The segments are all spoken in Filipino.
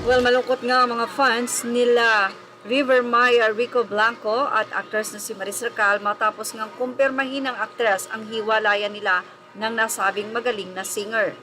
Well, malungkot nga ang mga fans nila River Maya, Rico Blanco at actress na si Maris Racal matapos ngang kumpirmahin ng aktres ang hiwalayan nila ng nasabing magaling na singer.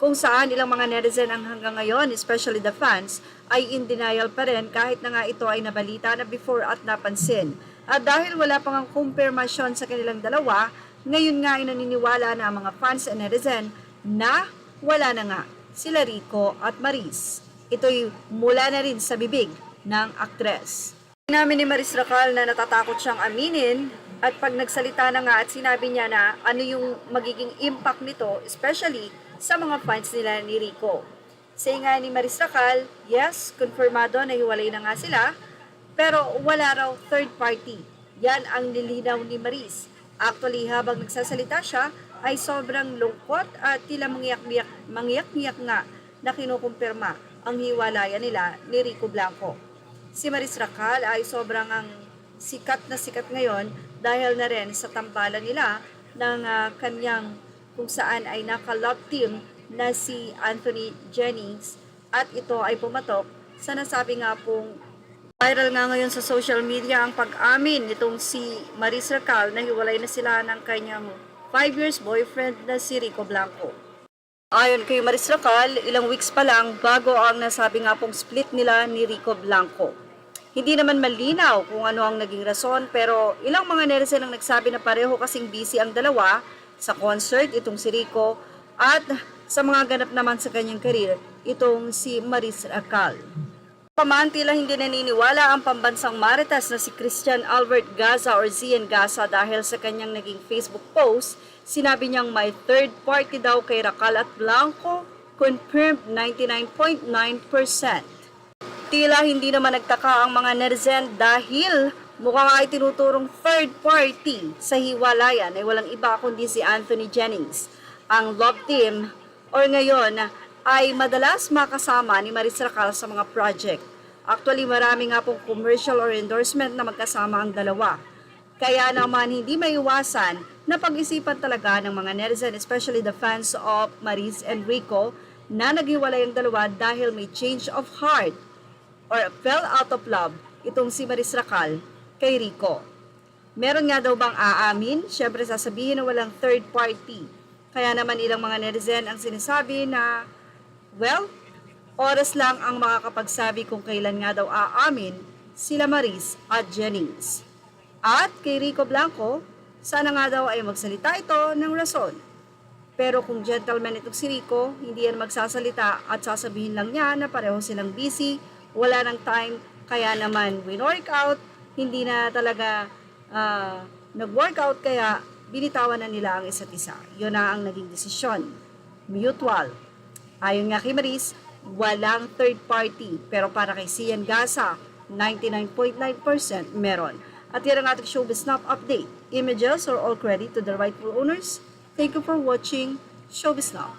Kung saan ilang mga netizen ang hanggang ngayon, especially the fans, ay in denial pa rin kahit na nga ito ay nabalita na before at napansin. At dahil wala pang ang kumpirmasyon sa kanilang dalawa, ngayon nga ay naniniwala na ang mga fans and netizen na wala na nga sila Rico at Maris. Ito'y mula na rin sa bibig ng aktres. Namin ni Maris Racal na natatakot siyang aminin at pag nagsalita na nga at sinabi niya na ano yung magiging impact nito, especially sa mga fans nila ni Rico. Say nga ni Maris Racal, yes, konfirmado na hiwalay na nga sila, pero wala raw third party. Yan ang nilinaw ni Maris. Actually, habang nagsasalita siya, ay sobrang lungkot at tila mangyak-ngyak nga na kinukumpirma ang hiwalayan nila ni Rico Blanco. Si Maris Racal ay sobrang ang sikat na sikat ngayon dahil na rin sa tambalan nila ng kanyang kung saan ay naka-love team na si Anthony Jennings at ito ay pumatok sa nasabi nga pong viral nga ngayon sa social media ang pag-amin nitong si Maris Racal na hiwalay na sila ng kanyang 5 years boyfriend na si Rico Blanco. Ayon kay Maris Racal, ilang weeks pa lang bago ang nasabi nga pong split nila ni Rico Blanco. Hindi naman malinaw kung ano ang naging rason pero ilang mga netizen ang nagsabi na pareho kasing busy ang dalawa sa concert itong si Rico at sa mga ganap naman sa kanyang career itong si Maris Racal. Paman tila hindi naniniwala ang pambansang marites na si Christian Albert Gaza or Zian Gaza dahil sa kanyang naging Facebook post, sinabi niyang may third party daw kay Racal at Blanco, confirmed 99.9%. Tila hindi naman nagtaka ang mga netizen dahil mukhang ay tinuturong third party sa hiwalayan ay walang iba kundi si Anthony Jennings. Ang love team or ngayon ay madalas makasama ni Maris Racal sa mga project. Actually, marami nga pong commercial or endorsement na magkasama ang dalawa. Kaya naman hindi maiwasan na pag-isipan talaga ng mga netizen, especially the fans of Maris and Rico, na naghiwalay ang dalawa dahil may change of heart or fell out of love itong si Maris Racal kay Rico. Meron nga daw bang aamin? Siyempre sasabihin na walang third party. Kaya naman ilang mga netizen ang sinasabi na well, oras lang ang makakapagsabi kung kailan nga daw aamin sila Maris at Jennings. At kay Rico Blanco, sana nga daw ay magsalita ito ng rason. Pero kung gentleman itong si Rico, hindi yan magsasalita at sasabihin lang niya na pareho silang busy, wala ng time, kaya naman win-workout, hindi na talaga nag-workout kaya binitawan na nila ang isa't isa. Yun na ang naging desisyon. Mutual. Ayon nga kay Maris, walang third party. Pero para kay Zian Gaza, 99.9% meron. At yan ang ating Showbiz Snap update. Images are all credit to the rightful owners. Thank you for watching Showbiz Snap.